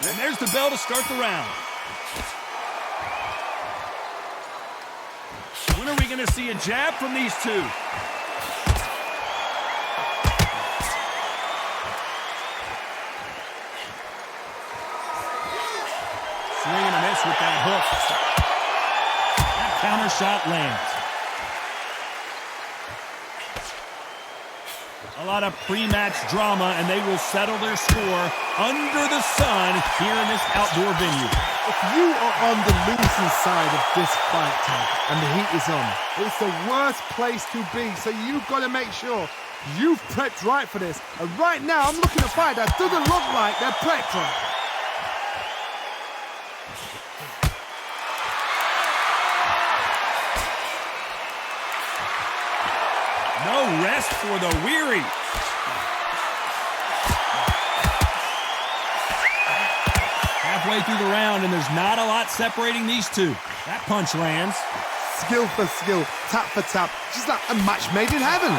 And there's the bell to start the round. When are we going to see a jab from these two? Swing and a miss with that hook. That counter shot lands. A lot of pre-match drama, and they will settle their score under the sun here in this outdoor venue. If you are on the losing side of this fight, Ted, and the heat is on, it's the worst place to be. So you've got to make sure you've prepped right for this. And right now, I'm looking at a fight that doesn't look like they're prepped right. No rest for the weary. Halfway through the round, and there's not a lot separating these two. That punch lands. Skill for skill, tap for tap, just like a match made in heaven.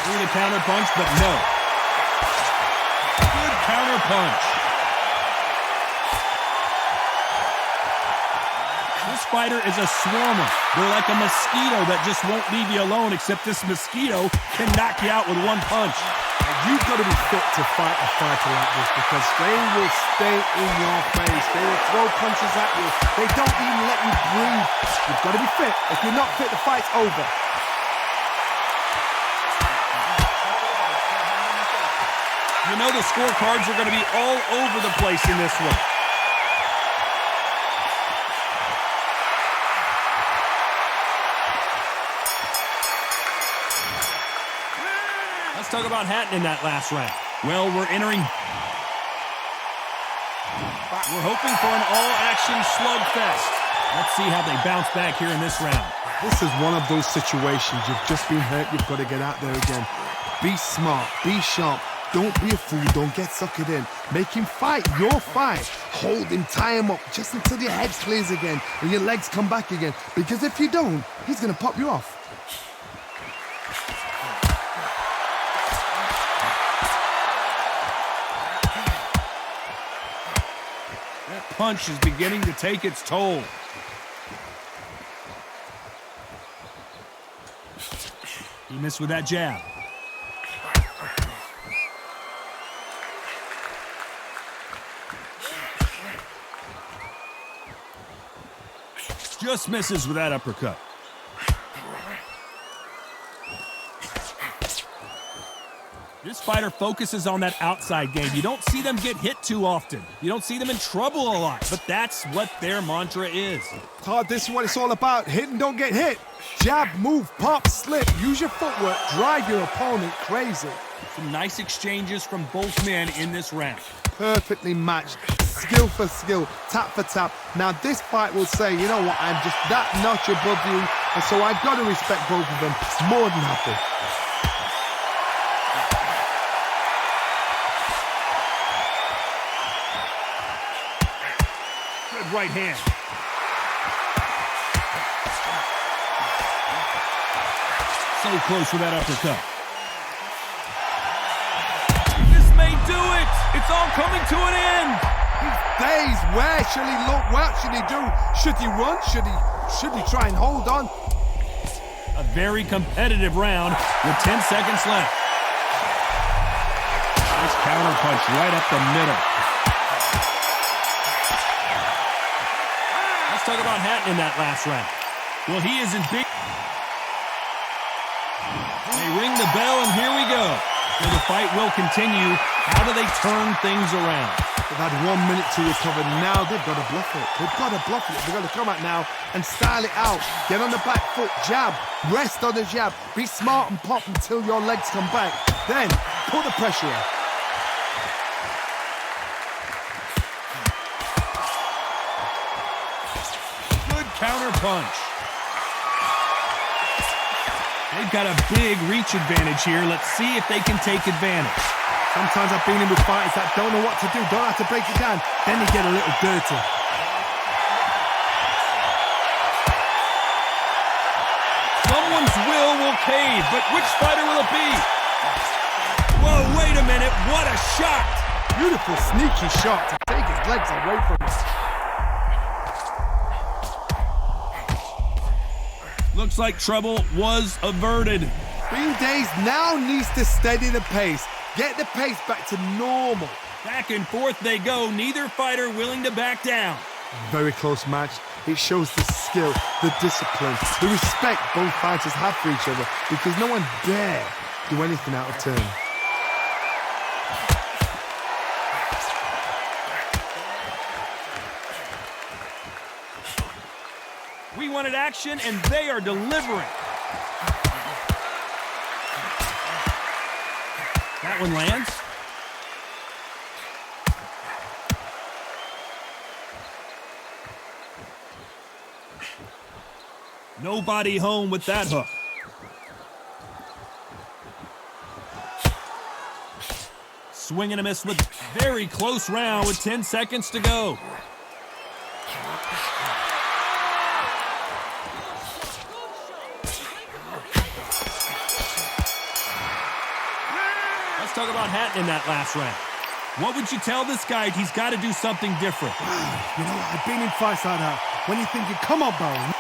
Through the counter punch, but no. Good counter punch. This fighter is a swarmer. They're like a mosquito that just won't leave you alone, except this mosquito can knock you out with one punch. You've got to be fit to fight a fighter like this because they will stay in your face. They will throw punches at you. They don't even let you breathe. You've got to be fit. If you're not fit, the fight's over. You know the scorecards are going to be all over the place in this one. Let's talk about Hatton in that last round. Well, we're hoping for an all-action slugfest. Let's see how they bounce back here in this round. This is one of those situations. You've just been hurt. You've got to get out there again. Be smart. Be sharp. Don't be a fool. Don't get suckered in. Make him fight your fight. Hold him, tie him up just until your head clears again and your legs come back again. Because if you don't, he's going to pop you off. That punch is beginning to take its toll. He missed with that jab. Just misses with that uppercut. This fighter focuses on that outside game. You don't see them get hit too often. You don't see them in trouble a lot, but that's what their mantra is. Todd, this is what it's all about. Hit and don't get hit. Jab, move, pop, slip. Use your footwork. Drive your opponent crazy. Some nice exchanges from both men in this round. Perfectly matched. Skill for skill, tap for tap. Now this fight will say, you know what, I'm just that notch above you, and so I've got to respect both of them. More than happy. Good right hand. So close with that uppercut. This may do it. It's all coming to an end. These days, where should he look? What should he do? Should he run? Should he try and hold on? A very competitive round with 10 seconds left. Nice counter punch right up the middle. Let's talk about Hatton in that last round. Well, he is in big. They ring the bell, and here we go. So the fight will continue. How do they turn things around? They've had 1 minute to recover. Now they've got to bluff it. They've got to bluff it. They've got to come out now and style it out. Get on the back foot, jab, rest on the jab. Be smart and pop until your legs come back. Then put the pressure on. Good counter punch. They've got a big reach advantage here. Let's see if they can take advantage. Sometimes I've been in with fighters that don't know what to do, don't have to break it down. Then they get a little dirty. Somewhere Someone's will cave, but which fighter will it be? Whoa, wait a minute, what a shot! Beautiful, sneaky shot to take his legs away from him. Looks like trouble was averted. Fiend Days now needs to steady the pace, get the pace back to normal. Back and forth they go, neither fighter willing to back down. Very close match. It shows the skill, the discipline, the respect both fighters have for each other because no one dare do anything out of turn. We wanted action, and they are delivering. That one lands. Nobody home with that hook. Swing and a miss with very close round with 10 seconds to go. Let's talk about Hatton in that last round. What would you tell this guy? He's got to do something different. You know, I've been in fights like that when you're thinking, come on, Bowen.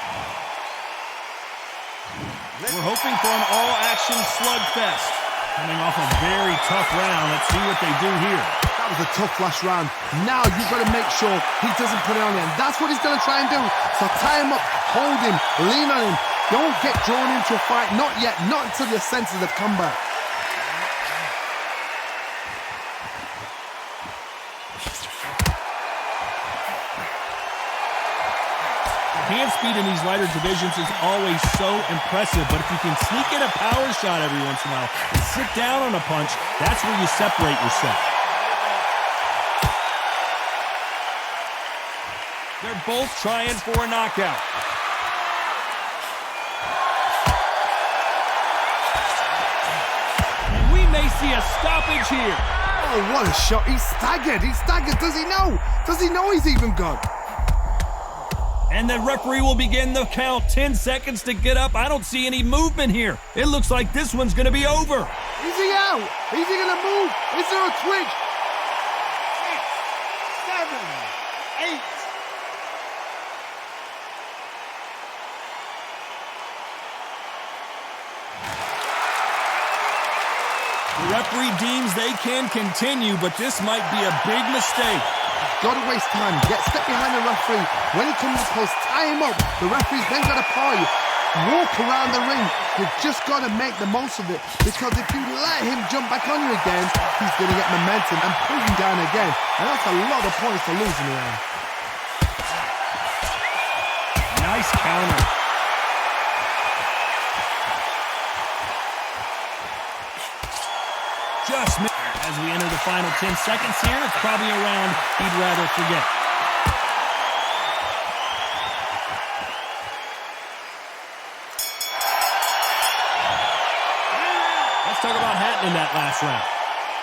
We're hoping for an all-action slugfest. Coming off a very tough round. Let's see what they do here. That was a tough last round. Now you've got to make sure he doesn't put it on him. That's what he's going to try and do. So tie him up, hold him, lean on him. Don't get drawn into a fight. Not yet. Not until your senses have come back. Hand speed in these lighter divisions is always so impressive, but if you can sneak in a power shot every once in a while and sit down on a punch, that's where you separate yourself. They're both trying for a knockout. And we may see a stoppage here. Oh, what a shot. He's staggered. He's staggered. Does he know? Does he know he's even gone? And the referee will begin the count. 10 seconds to get up. I don't see any movement here. It looks like this one's going to be over. Is he out? Is he going to move? Is there a twitch? 6, 7, 8. The referee deems they can continue, but this might be a big mistake. Got to waste time. Step behind the referee. When he comes close, tie him up. The referee's then got to paw you. Walk around the ring. You've just got to make the most of it, because if you let him jump back on you again, he's going to get momentum and pull you down again. And that's a lot of points to lose in the end. Nice counter. Just missed. As we enter the final 10 seconds here, it's probably a round he'd rather forget. Let's talk about Hatton in that last round.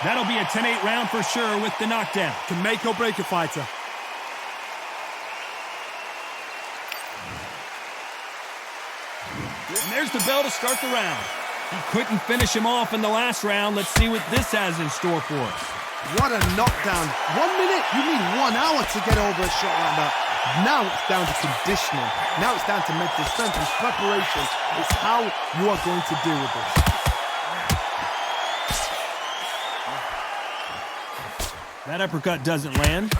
That'll be a 10-8 round for sure with the knockdown. Can make or break a fighter. And there's the bell to start the round. He couldn't finish him off in the last round. Let's see what this has in store for us. What a knockdown. 1 minute? You need 1 hour to get over a shot like that. Now it's down to conditioning. Now it's down to mental strength and preparation. It's how you are going to deal with this. That uppercut doesn't land.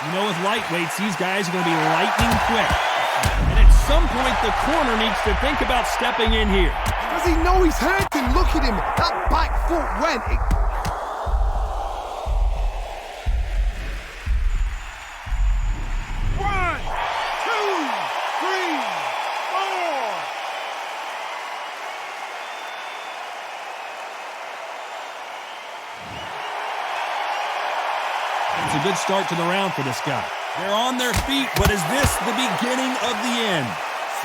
You know, with lightweights, these guys are going to be lightning quick. And at some point, the corner needs to think about stepping in here. Does he know he's hurting? Look at him. That back foot went. One, two, three, four. It's a good start to the round for this guy. They're on their feet, but is this the beginning of the end?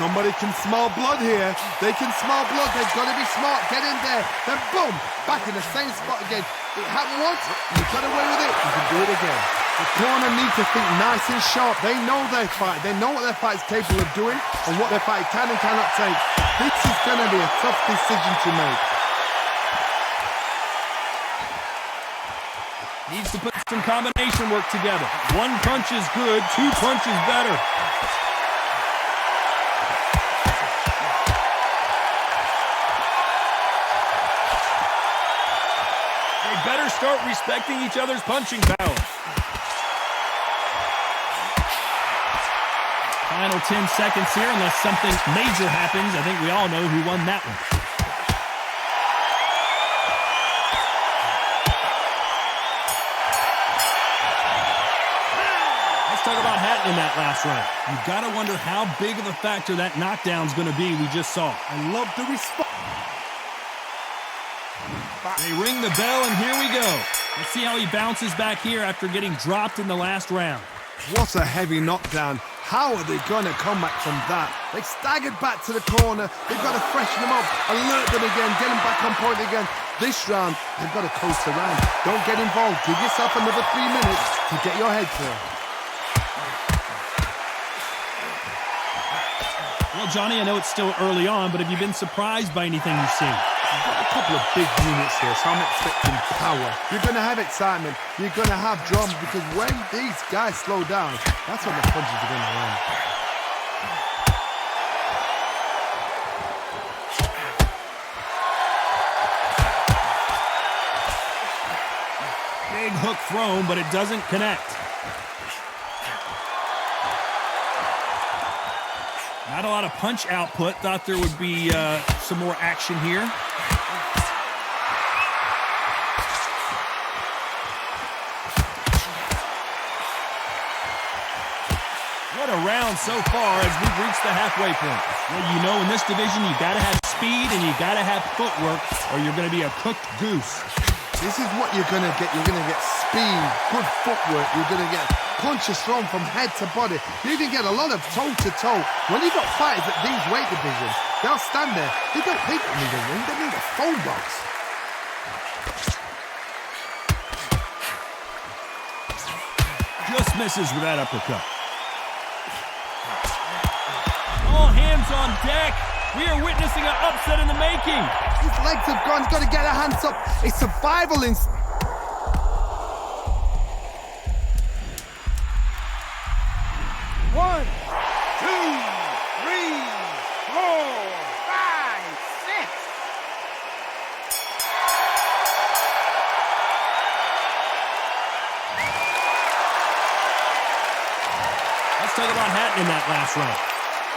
Somebody can smell blood here. They can smell blood. They've got to be smart. Get in there. Then boom, back in the same spot again. It happened once, you got away with it, you can do it again. The corner need to think nice and sharp. They know their fight. They know what their fight is capable of doing and what their fight can and cannot take. This is going to be a tough decision to make. Needs to put some combination work together. One punch is good, two punches better. They better start respecting each other's punching power. Final 10 seconds here, unless something major happens. I think we all know who won that one. Let's talk about Hatton in that last round. You've got to wonder how big of a factor that knockdown's going to be we just saw. I love the response. They ring the bell, and here we go. Let's see how he bounces back here after getting dropped in the last round. What a heavy knockdown. How are they going to come back from that? They staggered back to the corner. They've got to freshen them up, alert them again, get them back on point again. This round, they've got to coast around. Don't get involved. Give yourself another 3 minutes to get your head clear. Well, Johnny, I know it's still early on, but have you been surprised by anything you've seen? You've got a couple of big units here, so I'm expecting power. You're going to have excitement. You're going to have drama, because when these guys slow down, that's when the punches are going to land. Big hook thrown, but it doesn't connect. Not a lot of punch output. Thought there would be some more action here. What a round so far as we've reached the halfway point. Well, you know, in this division, you got to have speed and you got to have footwork, or you're going to be a cooked goose. This is what you're going to get. You're going to get speed, good footwork. You're going to get punches thrown from head to body. You can get a lot of toe-to-toe. When you've got fighters at these weight divisions, they'll stand there. They don't need a ring. They need a phone box. Just misses with that uppercut. All hands on deck. We are witnessing an upset in the making. His legs have gone. He's got to get her hands up. It's survival in... 1, 2, 3, 4, 5, 6. Let's talk about Hatton in that last round.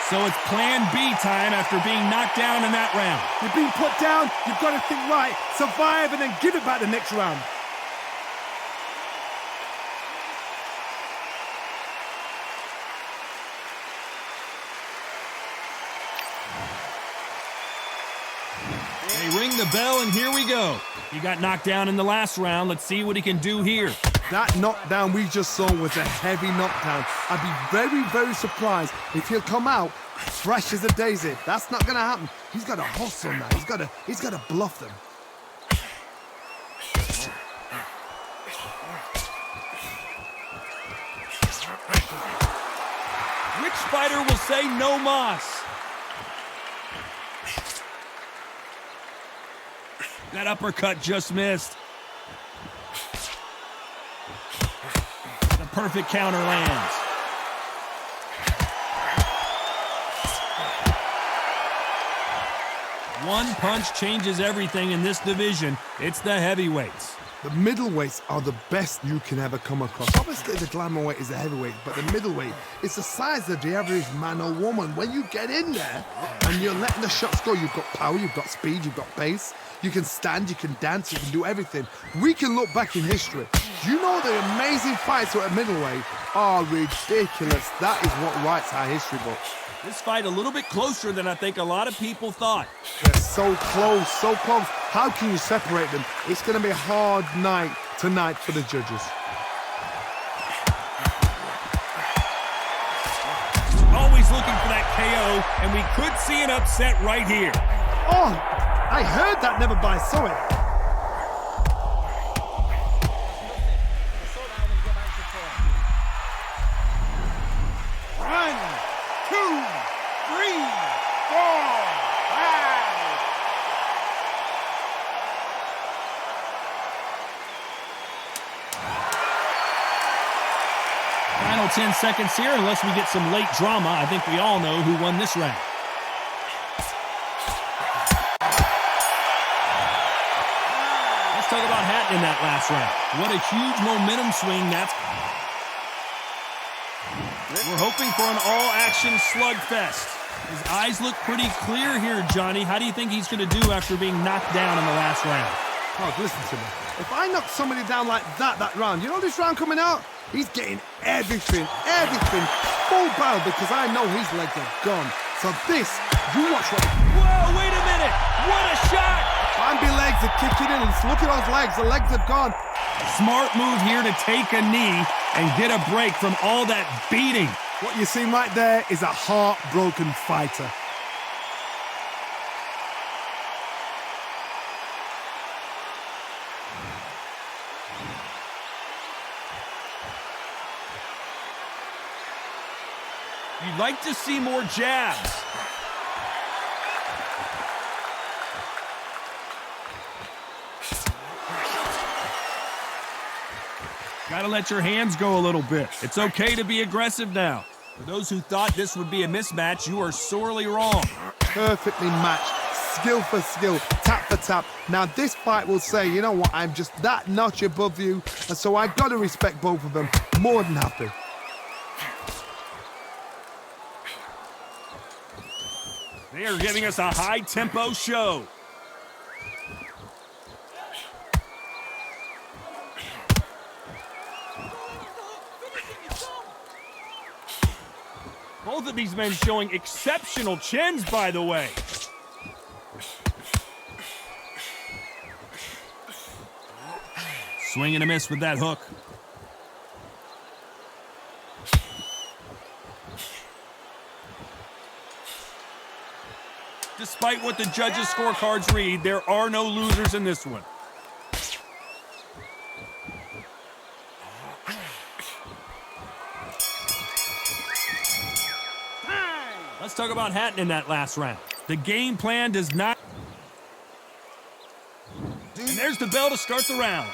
So it's plan B time after being knocked down in that round. You've been put down. You've got to think right. Survive and then give it back the next round. They ring the bell, and here we go. He got knocked down in the last round. Let's see what he can do here. That knockdown we just saw was a heavy knockdown. I'd be very, very surprised if he'll come out fresh as a daisy. That's not going to happen. He's got to hustle now. He's got to bluff them. Which fighter will say no mas? That uppercut just missed. The perfect counter lands. One punch changes everything in this division. It's the heavyweights. The middleweights are the best you can ever come across. Obviously, the glamour weight is the heavyweight, but the middleweight, it's the size of the average man or woman. When you get in there and you're letting the shots go, you've got power, you've got speed, you've got pace. You can stand, you can dance, you can do everything. We can look back in history. Do you know the amazing fights at middleweight are ridiculous? That is what writes our history books. This fight a little bit closer than I think a lot of people thought. They're so close, so close. How can you separate them? It's going to be a hard night tonight for the judges. Always looking for that KO, and we could see an upset right here. Oh, I heard that, never by saw it. Final 10 seconds here, unless we get some late drama. I think we all know who won this round. Let's talk about Hatton in that last round. What a huge momentum swing that's... We're hoping for an all-action slugfest. His eyes look pretty clear here, Johnny. How do you think he's going to do after being knocked down in the last round? Oh, listen to me. If I knock somebody down like that round, you know this round coming out? He's getting everything, full barrel, because I know his legs are gone. So this, you watch what... Whoa, wait a minute! What a shot! Bambi legs are kicking in, and look at those legs. The legs have gone. Smart move here to take a knee and get a break from all that beating. What you see right there is a heartbroken fighter. You'd like to see more jabs. Gotta let your hands go a little bit. It's okay to be aggressive now. For those who thought this would be a mismatch, you are sorely wrong. Perfectly matched. Skill for skill, tap for tap. Now this fight will say, you know what, I'm just that notch above you, and so I gotta respect both of them. More than happy. They are giving us a high-tempo show. Both of these men showing exceptional chins, by the way. Swing and a miss with that hook. Despite what the judges' scorecards read, there are no losers in this one. Let's talk about Hatton in that last round. The game plan does not... And there's the bell to start the round.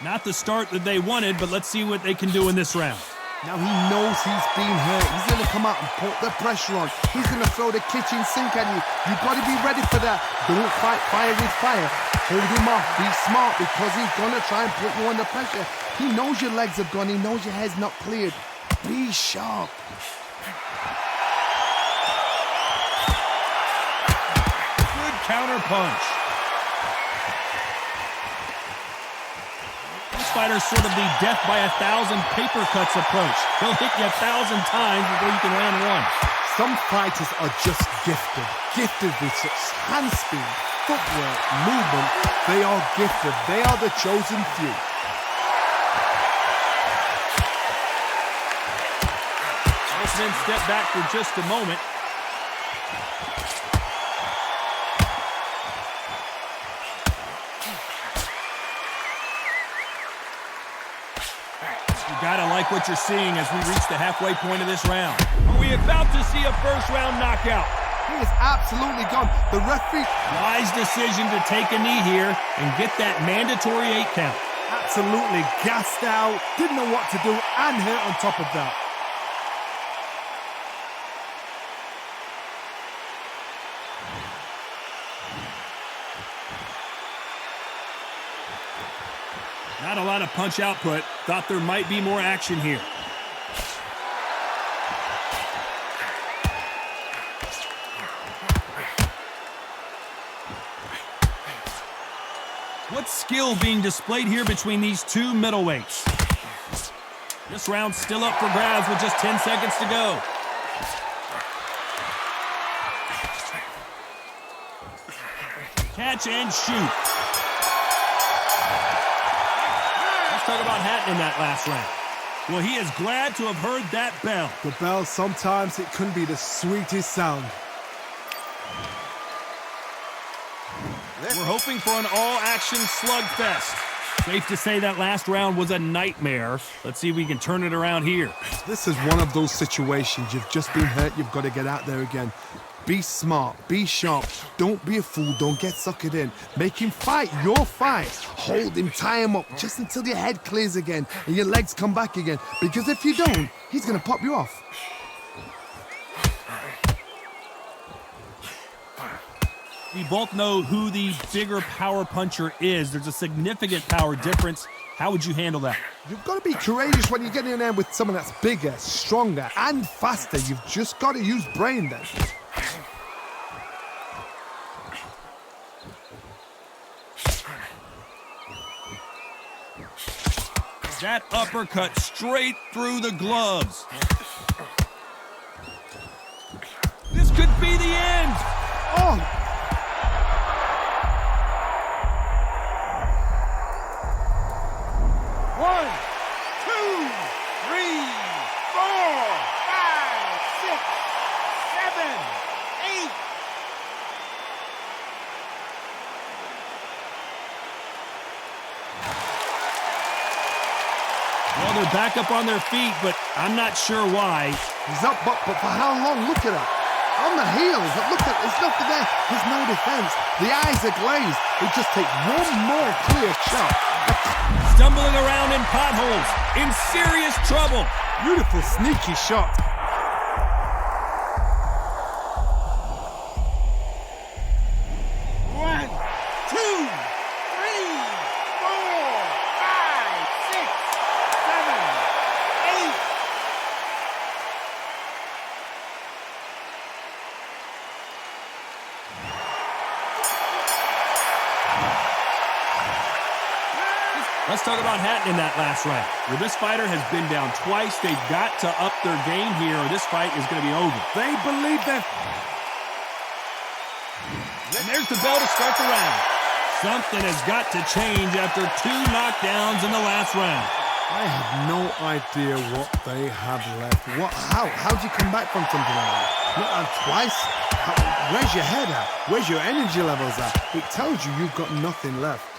Not the start that they wanted, but let's see what they can do in this round. Now he knows he's been hurt. He's going to come out and put the pressure on. He's going to throw the kitchen sink at you. You've got to be ready for that. Don't fight fire with fire. Hold him off. Be smart, because he's going to try and put you under pressure. He knows your legs have gone. He knows your head's not cleared. Be sharp. Good counter punch. This fighter's sort of the death by 1,000 paper cuts approach. He'll hit you 1,000 times before you can land one. Some fighters are just gifted. Gifted with such hand speed, footwork, movement. They are gifted. They are the chosen few. Both men step back for just a moment. Gotta like what you're seeing as we reach the halfway point of this round. Are we about to see a first-round knockout? He is absolutely gone. The referee... Wise decision to take a knee here and get that mandatory 8 count. Absolutely gassed out, didn't know what to do, and hurt on top of that. Not a lot of punch output. Thought there might be more action here. What skill being displayed here between these two middleweights? This round's still up for grabs with just 10 seconds to go. Catch and shoot. Talk about Hatton in that last round. Well, he is glad to have heard that bell. The bell, sometimes it can be the sweetest sound. We're hoping for an all-action slugfest. Safe to say that last round was a nightmare. Let's see if we can turn it around here. This is one of those situations. You've just been hurt. You've got to get out there again. Be smart, be sharp, don't be a fool, don't get suckered in. Make him fight your fight. Hold him, tie him up, just until your head clears again and your legs come back again. Because if you don't, he's gonna pop you off. We both know who the bigger power puncher is. There's a significant power difference. How would you handle that? You've got to be courageous when you get in there with someone that's bigger, stronger, and faster. You've just got to use brain then. That uppercut straight through the gloves. This could be the end. Oh! Well, they're back up on their feet, but I'm not sure why. He's up, but for how long? Look at him. On the heels. Look at, there's nothing there. There's no defense. The eyes are glazed. It just takes one more clear shot. Stumbling around in potholes, in serious trouble. Beautiful, sneaky shot. Let's talk about Hatton in that last round. Well, this fighter has been down twice. They've got to up their game here, or this fight is going to be over. They believe that. And there's the bell to start the round. Something has got to change after 2 knockdowns in the last round. I have no idea what they have left. How'd you come back from something like that? Not twice? Where's your head at? Where's your energy levels at? It tells you you've got nothing left.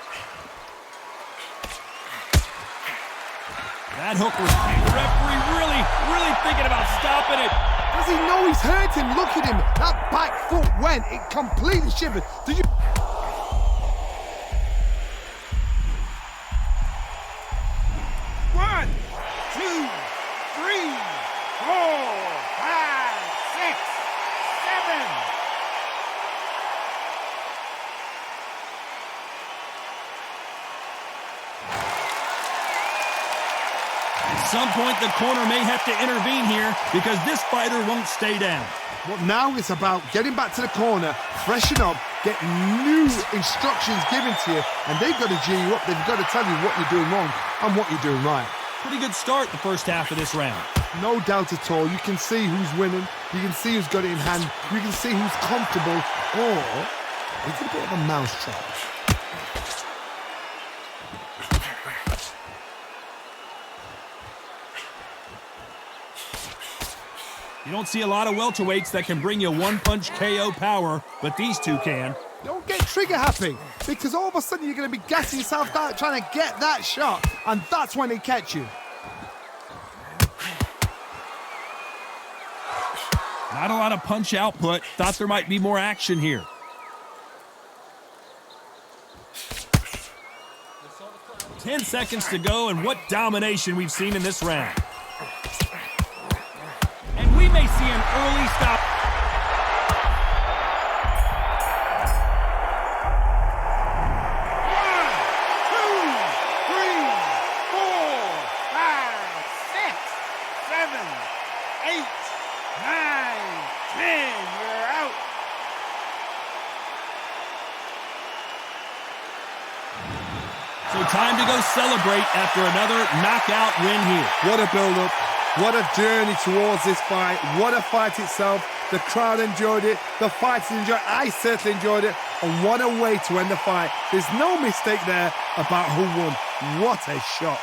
That hook was the referee really thinking about stopping it. Does he know he's hurt him? Look at him. That back foot went. It completely shivered. Did you... One, 2, 3, 4, 5, 6, 7. At some point, the corner may have to intervene here because this fighter won't stay down. Well, now it's about getting back to the corner, freshen up, get new instructions given to you, and they've got to G you up. They've got to tell you what you're doing wrong and what you're doing right. Pretty good start the first half of this round. No doubt at all. You can see who's winning. You can see who's got it in hand. You can see who's comfortable. Or it's a bit of a mousetrap. You don't see a lot of welterweights that can bring you one-punch KO power, but these two can. Don't get trigger happy, because all of a sudden you're going to be gassing yourself out trying to get that shot, and that's when they catch you. Not a lot of punch output. Thought there might be more action here. Ten seconds to go, and what domination we've seen in this round. And we may see an early stop. So time to go celebrate after another knockout win here. What a build-up. What a journey towards this fight. What a fight itself. The crowd enjoyed it. The fighters enjoyed it. I certainly enjoyed it. And what a way to end the fight. There's no mistake there about who won. What a shot.